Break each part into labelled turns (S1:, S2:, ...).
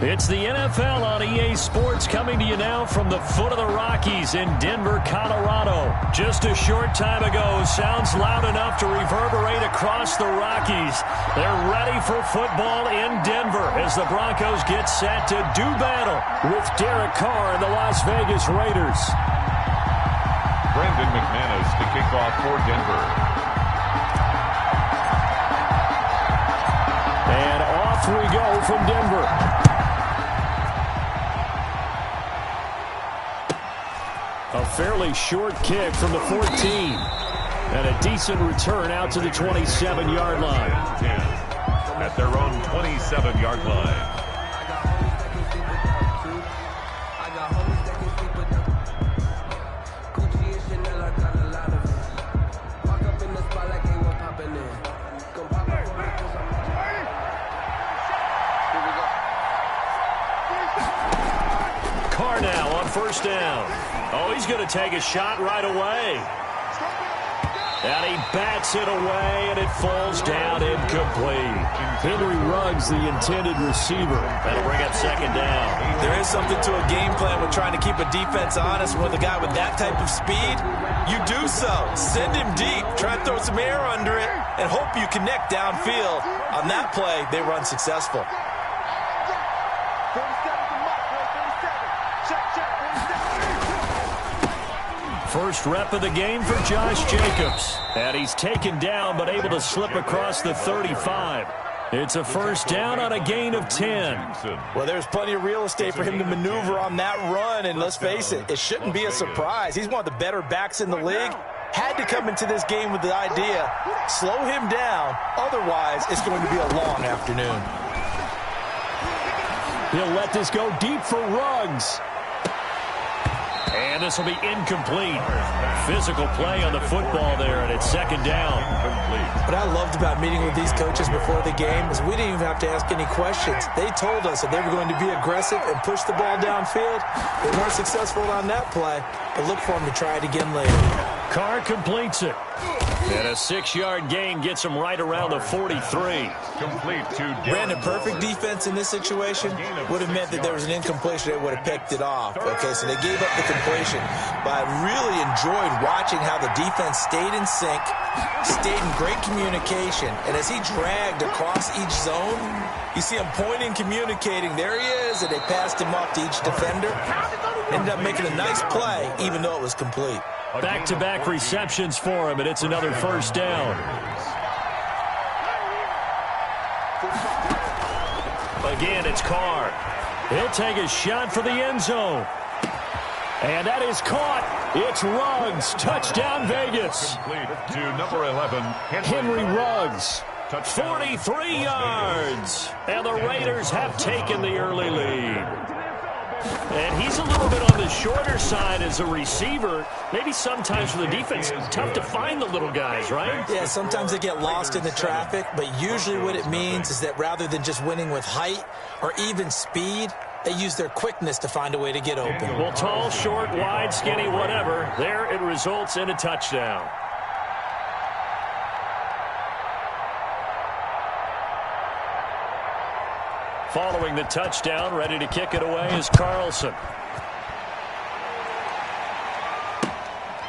S1: It's the NFL on EA Sports coming to you now from the foot of the Rockies in Denver, Colorado. Just a short time ago, sounds loud enough to reverberate across the Rockies. They're ready for football in Denver as the Broncos get set to do battle with Derek Carr and the Las Vegas Raiders.
S2: Brandon McManus to kick off for Denver.
S1: And off we go from Denver. A fairly short kick from the 14. And a decent return out to the 27-yard line.
S2: At their own 27-yard line.
S1: Carr now on first down. Oh, he's going to take a shot right away. And he bats it away, and it falls down incomplete. Henry Ruggs, the intended receiver. That'll bring up second down.
S3: There is something to a game plan with trying to keep a defense honest. With a guy with that type of speed, you do so. Send him deep. Try and throw some air under it, and hope you connect downfield. On that play, they run successful.
S1: First rep of the game for Josh Jacobs. And he's taken down but able to slip across the 35. It's a first down on a gain of 10.
S3: Well, there's plenty of real estate for him to maneuver on that run. And let's face it, it shouldn't be a surprise. He's one of the better backs in the league. Had to come into this game with the idea, slow him down. Otherwise, it's going to be a long afternoon.
S1: He'll let this go deep for Ruggs. And this will be incomplete. Physical play on the football there, and it's second down.
S3: What I loved about meeting with these coaches before the game is we didn't even have to ask any questions. They told us that they were going to be aggressive and push the ball downfield. They weren't successful on that play, but look for them to try it again later.
S1: Carr completes it. And a 6-yard gain gets him right around the 43.
S2: Complete to
S3: Brandon, perfect defense in this situation would have meant that there was an incompletion. They would have picked it off. Okay, so they gave up the completion. But I really enjoyed watching how the defense stayed in sync, stayed in great communication. And as he dragged across each zone, you see him pointing, communicating. There he is, and they passed him off to each defender. Ended up making a nice play, even though it was complete.
S1: Back-to-back receptions for him, and it's another first down. Again, it's Carr. He'll take a shot for the end zone. And that is caught. It's Ruggs. Touchdown, Vegas.
S2: complete to number 11,
S1: Henry Ruggs. 43 yards. And the Raiders have taken the early lead. And he's a little bit on the shorter side as a receiver. Maybe sometimes for the defense, it's tough to find the little guys, right?
S3: Yeah, sometimes they get lost in the traffic, but usually what it means is that rather than just winning with height or even speed, they use their quickness to find a way to get open.
S1: Well, tall, short, wide, skinny, whatever, there it results in a touchdown. Following the touchdown, ready to kick it away is Carlson.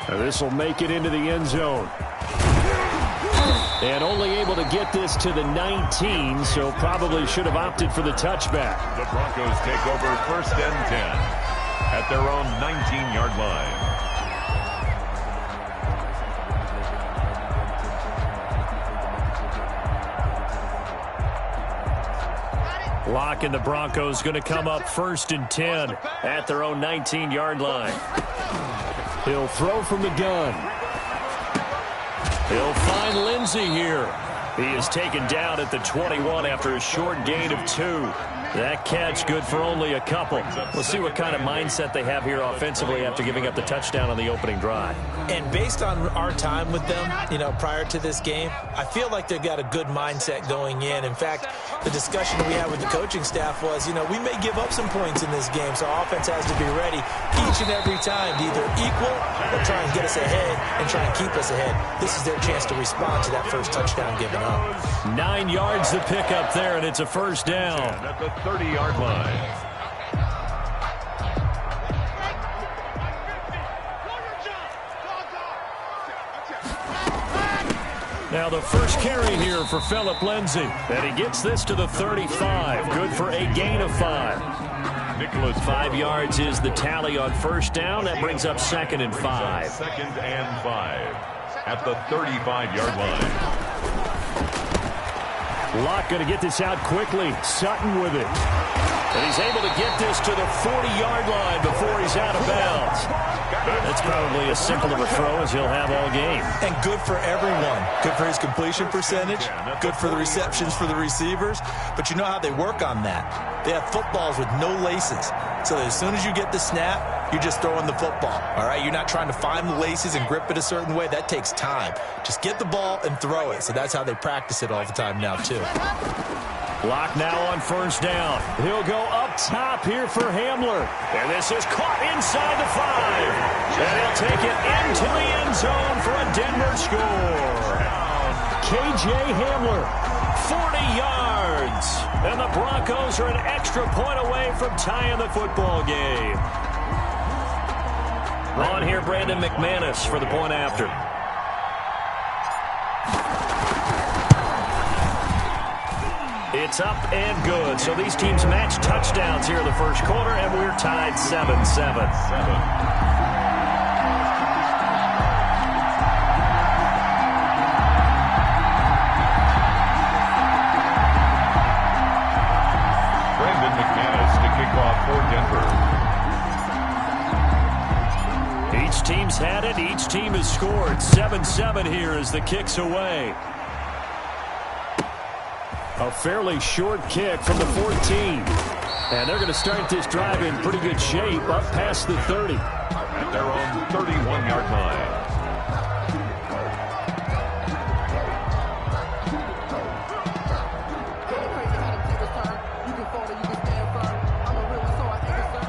S1: This will make it into the end zone. And only able to get this to the 19, so probably should have opted for the touchback.
S2: The Broncos take over first and 10 at their own 19-yard line.
S1: Lock and the Broncos going to come up first and 10 at their own 19-yard line. He'll throw from the gun. He'll find Lindsey here. He is taken down at the 21 after a short gain of 2. That catch good for only a couple. We'll see what kind of mindset they have here offensively after giving up the touchdown on the opening drive.
S3: And based on our time with them, prior to this game, I feel like they've got a good mindset going in. In fact, the discussion that we had with the coaching staff was, we may give up some points in this game, so our offense has to be ready each and every time to either equal or try and get us ahead and try and keep us ahead. This is their chance to respond to that first touchdown given up.
S1: 9 yards to pick up there, and it's a first down.
S2: At the 30-yard line.
S1: Now the first carry here for Phillip Lindsay. And he gets this to the 35. Good for a gain of 5.
S2: Nicholas
S1: 5 yards is the tally on first down. That brings up 2nd and 5.
S2: 2nd and 5 at the 35-yard line.
S1: Locke going to get this out quickly. Sutton with it. And he's able to get this to the 40-yard line before he's out of bounds. That's probably as simple of a throw as he'll have all game.
S3: And good for everyone. Good for his completion percentage. Good for the receptions for the receivers. But you know how they work on that. They have footballs with no laces. So that as soon as you get the snap, you're just throwing the football. All right? You're not trying to find the laces and grip it a certain way. That takes time. Just get the ball and throw it. So that's how they practice it all the time now, too.
S1: Locke now on first down. He'll go up top here for Hamler. And this is caught inside the 5. And he'll take it into the end zone for a Denver score. K.J. Hamler, 40 yards. And the Broncos are an extra point away from tying the football game. On here, Brandon McManus for the point after. It's up and good. So these teams match touchdowns here in the first quarter, and we're tied 7-7.
S2: Brandon McManus to kick off for Denver.
S1: Each team's had it. Each team has scored. 7-7 here as the kick's away. A fairly short kick from the 14. And they're going to start this drive in pretty good shape up past the 30.
S2: At their own 31-yard line.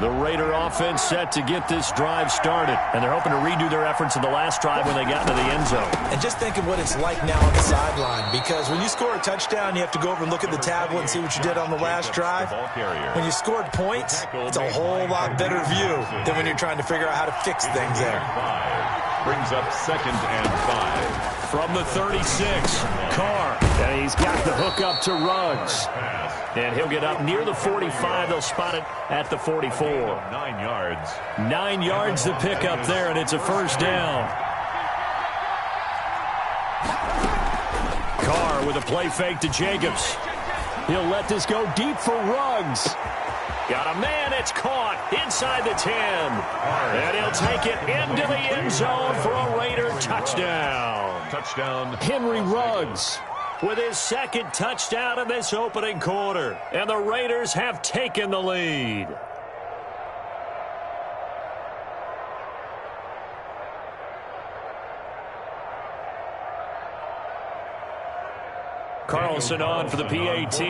S1: The Raider offense set to get this drive started. And they're hoping to redo their efforts in the last drive when they got into the end zone.
S3: And just think of what it's like now on the sideline. Because when you score a touchdown, you have to go over and look at the tablet and see what you did on the last drive. When you scored points, it's a whole lot better view than when you're trying to figure out how to fix things there.
S2: Brings up 2nd and 5.
S1: From the 36, Carr. And he's got the hook up to Ruggs. And he'll get up near the 45. They'll spot it at the 44.
S2: 9 yards.
S1: 9 yards to pick up there, and it's a first down. Carr with a play fake to Jacobs. He'll let this go deep for Ruggs. Got a man, it's caught inside the 10. And he'll take it into the end zone for a Raider touchdown.
S2: Touchdown.
S1: Henry Ruggs with his 2nd touchdown in this opening quarter. And the Raiders have taken the lead. Carlson on for the PAT.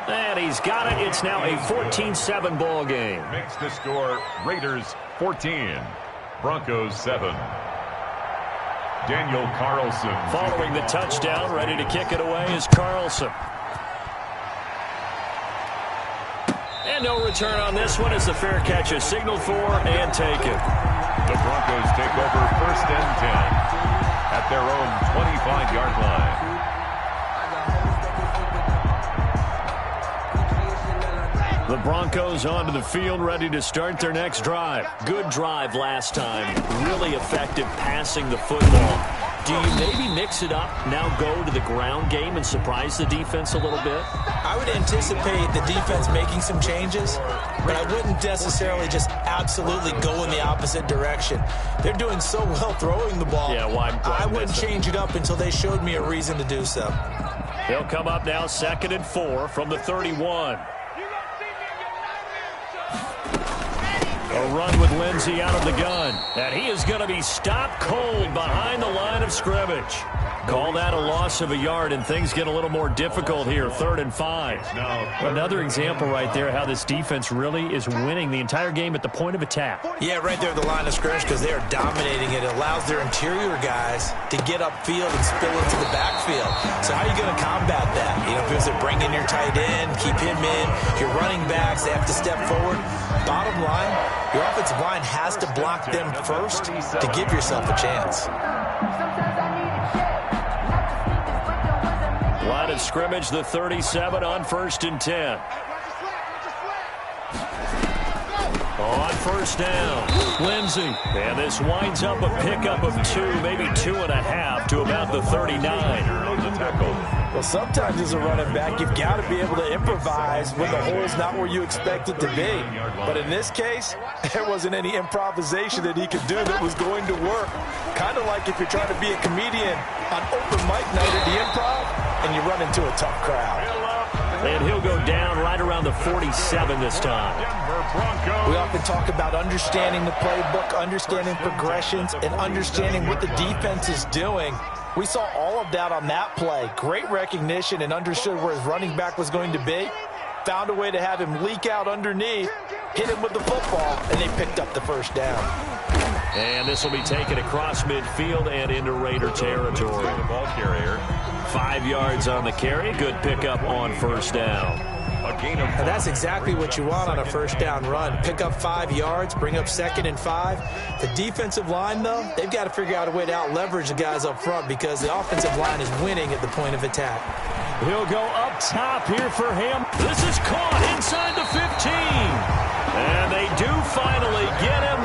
S1: And he's got it. It's now a 14-7 ball game.
S2: Makes the score Raiders 14, Broncos 7. Daniel Carlson.
S1: Following the touchdown, ready to kick it away is Carlson. And no return on this one as the fair catch is signaled for and taken.
S2: The Broncos take over 1st and 10 at their own 25-yard line.
S1: The Broncos onto the field, ready to start their next drive. Good drive last time. Really effective passing the football. Do you maybe mix it up, now go to the ground game and surprise the defense a little bit?
S3: I would anticipate the defense making some changes, but I wouldn't necessarily just absolutely go in the opposite direction. They're doing so well throwing the ball.
S1: Yeah, why
S3: I wouldn't change it up until they showed me a reason to do so.
S1: They'll come up now 2nd and 4 from the 31. A run with Lindsay out of the gun. And he is going to be stopped cold behind the line of scrimmage. Call that a loss of a yard, and things get a little more difficult here, 3rd and 5. Another example right there how this defense really is winning the entire game at the point of attack.
S3: Yeah, right there at the line of scrimmage because they are dominating it. It allows their interior guys to get upfield and spill into the backfield. So how are you going to combat that? You know, if you bring in your tight end, keep him in, your running backs, they have to step forward. Bottom line, your offensive line has to block them first to give yourself a chance.
S1: Line of scrimmage, the 37 on 1st and 10. On 1st down, Lindsey. And this winds up a pickup of 2, maybe 2.5 to about the 39.
S3: Well, sometimes as a running back, you've got to be able to improvise when the hole's not where you expect it to be. But in this case, there wasn't any improvisation that he could do that was going to work. Kind of like if you're trying to be a comedian on open mic night at the Improv and you run into a tough crowd.
S1: And he'll go down right around the 47 this time.
S3: We often talk about understanding the playbook, understanding progressions, and understanding what the defense is doing. We saw all of that on that play. Great recognition and understood where his running back was going to be. Found a way to have him leak out underneath, hit him with the football, and they picked up the 1st down.
S1: And this will be taken across midfield and into Raider territory.
S2: The ball carrier.
S1: 5 yards on the carry. Good pickup on 1st down.
S2: A gain of 5.
S3: And that's exactly what you want on a 1st down run. Pick up 5 yards, bring up 2nd and 5. The defensive line, though, they've got to figure out a way to out-leverage the guys up front because the offensive line is winning at the point of attack.
S1: He'll go up top here for him. This is caught inside the 15. And they do finally get him,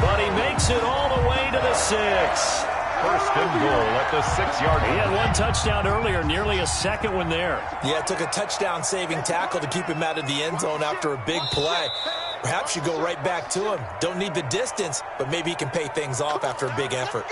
S1: but he makes it all the way to the 6.
S2: 1st and goal at the 6-yard line.
S1: He had 1 touchdown earlier, nearly a 2nd one there.
S3: Yeah, it took a touchdown-saving tackle to keep him out of the end zone after a big play. Perhaps you go right back to him. Don't need the distance, but maybe he can pay things off after a big effort.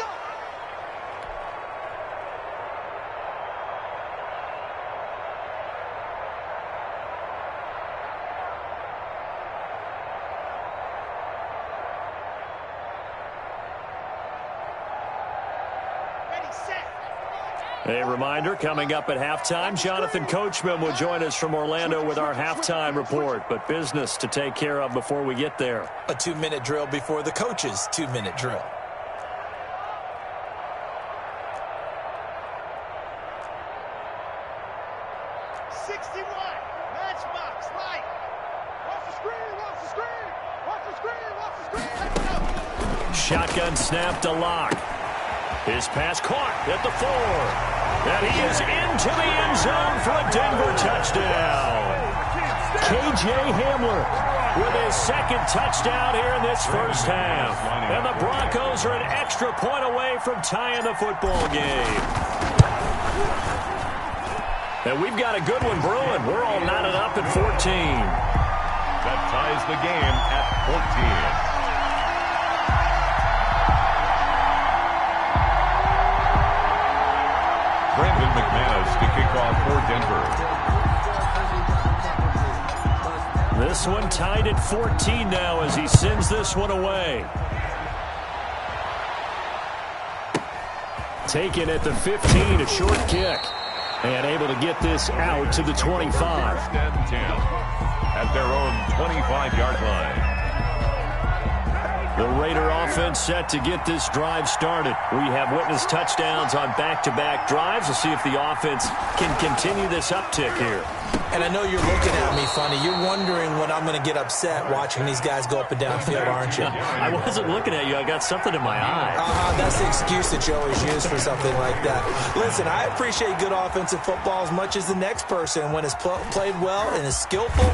S1: A reminder, coming up at halftime, Jonathan Coachman will join us from Orlando with our halftime report, but business to take care of before we get there.
S3: A 2-minute drill before the coach's 2-minute drill.
S1: Shotgun snap to Locke. His pass caught at the 4. And he is into the end zone for a Denver touchdown. K.J. Hamler with his 2nd touchdown here in this 1st half. And the Broncos are an extra point away from tying the football game. And we've got a good one brewing. We're all knotted up at 14.
S2: That ties the game at 14. Brandon McManus to kick off for Denver.
S1: This one tied at 14 now as he sends this one away. Taken at the 15, a short kick. And able to get this out to the 25.
S2: 1st and 10 at their own 25-yard line.
S1: The Raider offense set to get this drive started. We have witnessed touchdowns on back-to-back drives. We'll see if the offense can continue this uptick here.
S3: And I know you're looking at me funny. You're wondering when I'm going to get upset watching these guys go up and down field, aren't you?
S1: I wasn't looking at you. I got something in my eye.
S3: That's the excuse that you always use for something like that. Listen, I appreciate good offensive football as much as the next person. When it's played well and is skillful,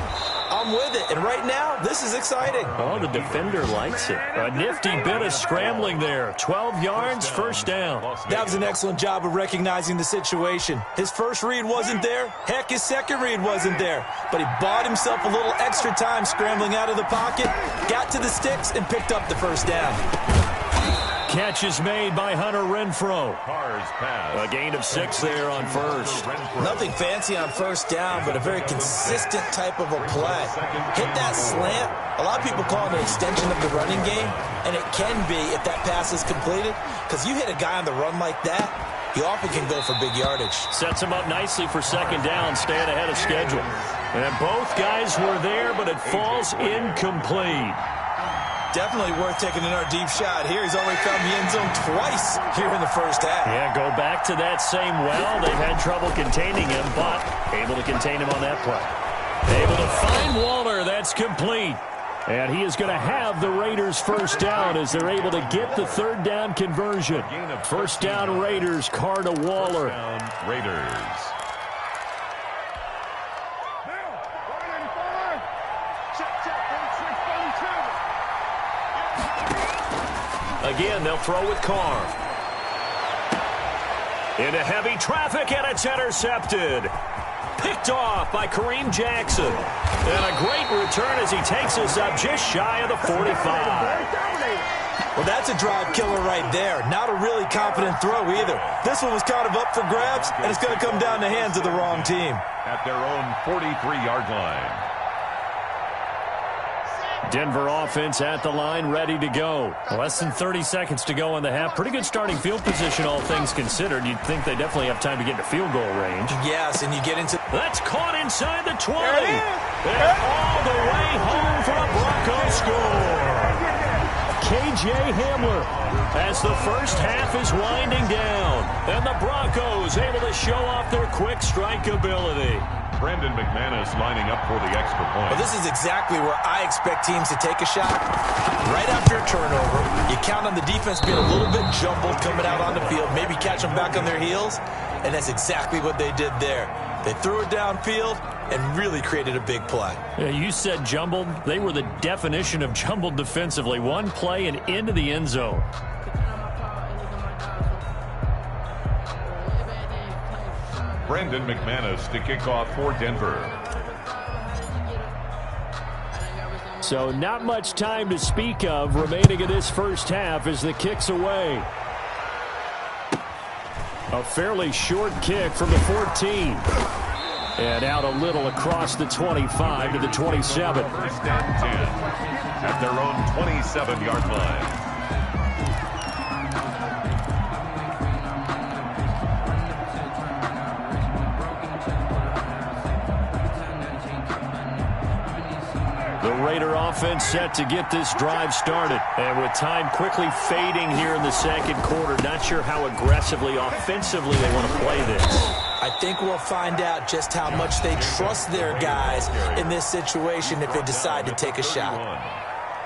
S3: I'm with it. And right now, this is exciting.
S1: Oh, the defender likes it. A nifty bit of scrambling there. 12 yards, 1st down.
S3: That was an excellent job of recognizing the situation. His first read wasn't there. Heck, his second read wasn't there. But he bought himself a little extra time scrambling out of the pocket, got to the sticks, and picked up the 1st down.
S1: Catch is made by Hunter Renfrow. A gain of 6 there on 1st.
S3: Nothing fancy on 1st down, but a very consistent type of a play. Hit that slant. A lot of people call it an extension of the running game, and it can be if that pass is completed, because you hit a guy on the run like that, he often can go for big yardage.
S1: Sets him up nicely for second down, staying ahead of schedule. And both guys were there, but it falls incomplete.
S3: Definitely worth taking another deep shot here. He's already found the end zone twice here in the first half.
S1: Yeah, go back to that same well. They've had trouble containing him, but able to contain him on that play. Able to find Waller. That's complete. And he is going to have the Raiders first down as they're able to get the third down conversion. First down Raiders, Carr to Waller.
S2: Raiders.
S1: Again, they'll throw with Carr. Into heavy traffic, and it's intercepted. Picked off by Kareem Jackson. And a great return as he takes us up just shy of the 45.
S3: Well, that's a drive killer right there. Not a really confident throw either. This one was kind of up for grabs, and it's going to come down the hands of the wrong team.
S2: At their own 43-yard line.
S1: Denver offense at the line, ready to go. Less than 30 seconds to go in the half. Pretty good starting field position, all things considered. You'd think they definitely have time to get to field goal range.
S3: Yes, and you get into...
S1: That's caught inside the 20. And all the way home for a Broncos score. K.J. Hamler as the first half is winding down. And the Broncos able to show off their quick strike ability.
S2: Brandon McManus lining up for the extra point.
S3: Well, this is exactly where I expect teams to take a shot. Right after a turnover, you count on the defense being a little bit jumbled coming out on the field, maybe catch them back on their heels, and that's exactly what they did there. They threw it downfield and really created a big play.
S1: Yeah, you said jumbled. They were the definition of jumbled defensively. One play and into the end zone.
S2: Brandon McManus to kick off for Denver.
S1: So not much time to speak of remaining in this first half as the kick's away. A fairly short kick from the 14. And out a little across the 25 to the 27.
S2: First and 10 at their own 27-yard line.
S1: The Raider offense set to get this drive started. And with time quickly fading here in the second quarter, not sure how aggressively, offensively they want to play this.
S3: I think we'll find out just how much they trust their guys in this situation if they decide to take a shot.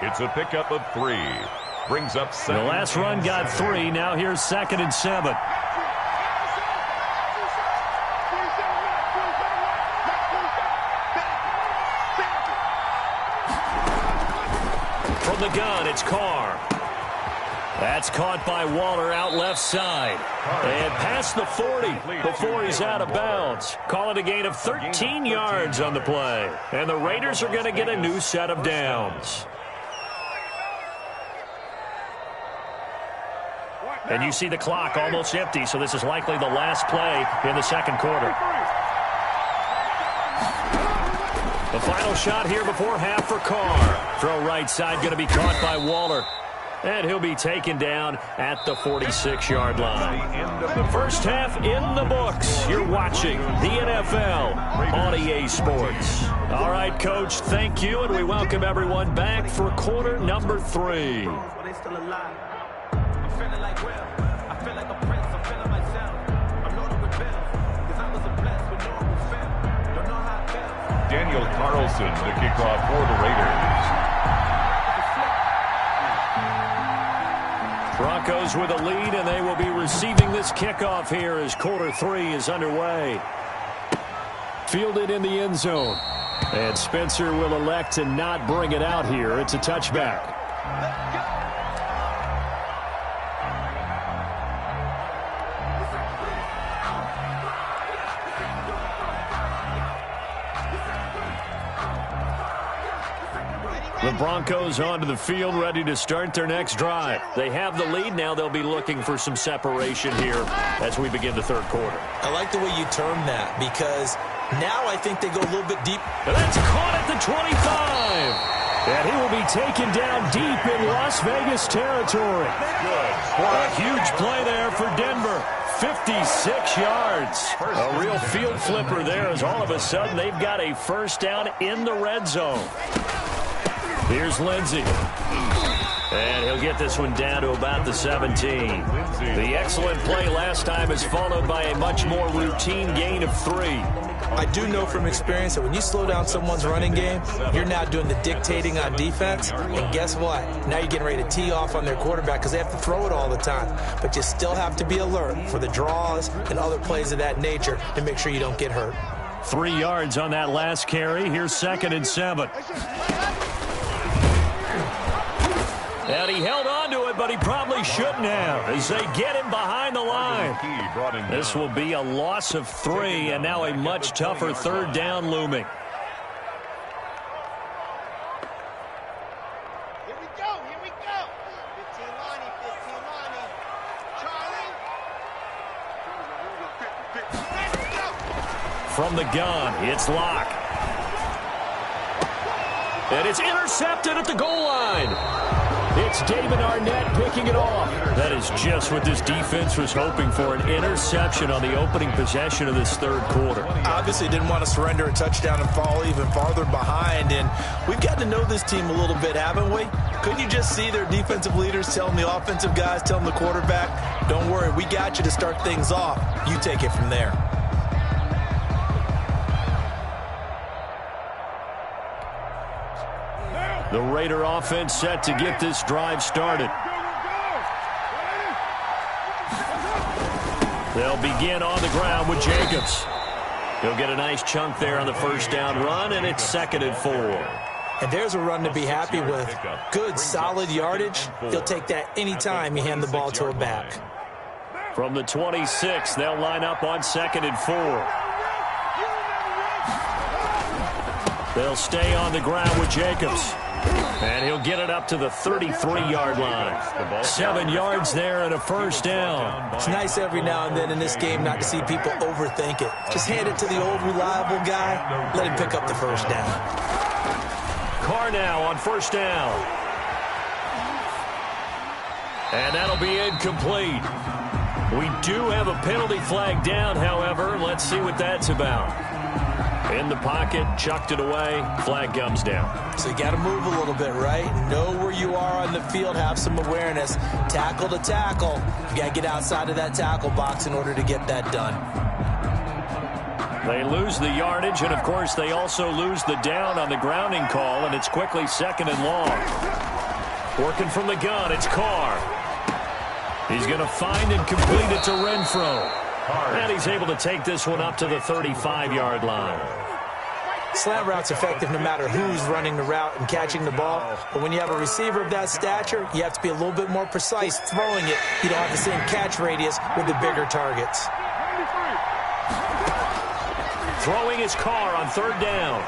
S2: It's a pickup of 3. Brings up 7.
S1: The last run got 3. Now here's 2nd and 7. From the gun, it's Carr. That's caught by Waller out left side. And past the 40 before he's out of bounds. Call it a gain of 13 yards on the play. And the Raiders are going to get a new set of downs. And you see the clock almost empty, so this is likely the last play in the second quarter. The final shot here before half for Carr. Throw right side going to be caught by Waller. And he'll be taken down at the 46-yard line. First half in the books. You're watching the NFL on EA Sports. All right, Coach, thank you, and we welcome everyone back for quarter number 3.
S2: Daniel Carlson to kick off for the Raiders.
S1: Broncos with a lead, and they will be receiving this kickoff here as quarter 3 is underway. Fielded in the end zone. And Spencer will elect to not bring it out here. It's a touchback. The Broncos onto the field, ready to start their next drive. They have the lead. Now they'll be looking for some separation here as we begin the third quarter.
S3: I like the way you term that, because now I think they go a little bit deep.
S1: And that's caught at the 25. And he will be taken down deep in Las Vegas territory. A huge play there for Denver. 56 yards. A real field flipper there as all of a sudden they've got a first down in the red zone. Here's Lindsey. And he'll get this one down to about the 17. The excellent play last time is followed by a much more routine gain of 3.
S3: I do know from experience that when you slow down someone's running game, you're now doing the dictating on defense. And guess what? Now you're getting ready to tee off on their quarterback because they have to throw it all the time. But you still have to be alert for the draws and other plays of that nature to make sure you don't get hurt.
S1: 3 yards on that last carry. Here's 2nd and 7. And he held on to it, but he probably shouldn't have as they get him behind the line. This will be a loss of 3, and now a much tougher 3rd down looming.
S4: Here we go, here we go. 15 Lonnie, 15 Lonnie. Charlie. Let's go.
S1: From the gun, it's Locke. And it's intercepted at the goal line. It's David Arnett picking it off. That is just what this defense was hoping for, an interception on the opening possession of this 3rd quarter.
S3: Obviously didn't want to surrender a touchdown and fall even farther behind. And we've gotten to know this team a little bit, haven't we? Couldn't you just see their defensive leaders telling the offensive guys, telling the quarterback, don't worry, we got you to start things off. You take it from there.
S1: The Raider offense set to get this drive started. They'll begin on the ground with Jacobs. He'll get a nice chunk there on the first down run, and it's 2nd and 4.
S3: And there's a run to be happy with. Good, solid yardage. He'll take that anytime you hand the ball to a back.
S1: From the 26, they'll line up on 2nd and 4. They'll stay on the ground with Jacobs. And he'll get it up to the 33-yard line. 7 yards there and a first down.
S3: It's nice every now and then in this game not to see people overthink it. Just hand it to the old reliable guy. Let him pick up the first down.
S1: Carr now on first down. And that'll be incomplete. We do have a penalty flag down, however. Let's see what that's about. In the pocket, chucked it away, flag comes down.
S3: So you got to move a little bit, right? Know where you are on the field, have some awareness. Tackle to tackle. You got to get outside of that tackle box in order to get that done.
S1: They lose the yardage, and of course they also lose the down on the grounding call, and it's quickly 2nd and long. Working from the gun, it's Carr. He's going to find and complete it to Renfro. And he's able to take this one up to the 35-yard line.
S3: Slant route's effective no matter who's running the route and catching the ball. But when you have a receiver of that stature, you have to be a little bit more precise throwing it. You don't have the same catch radius with the bigger targets.
S1: Throwing his Carr on 3rd down.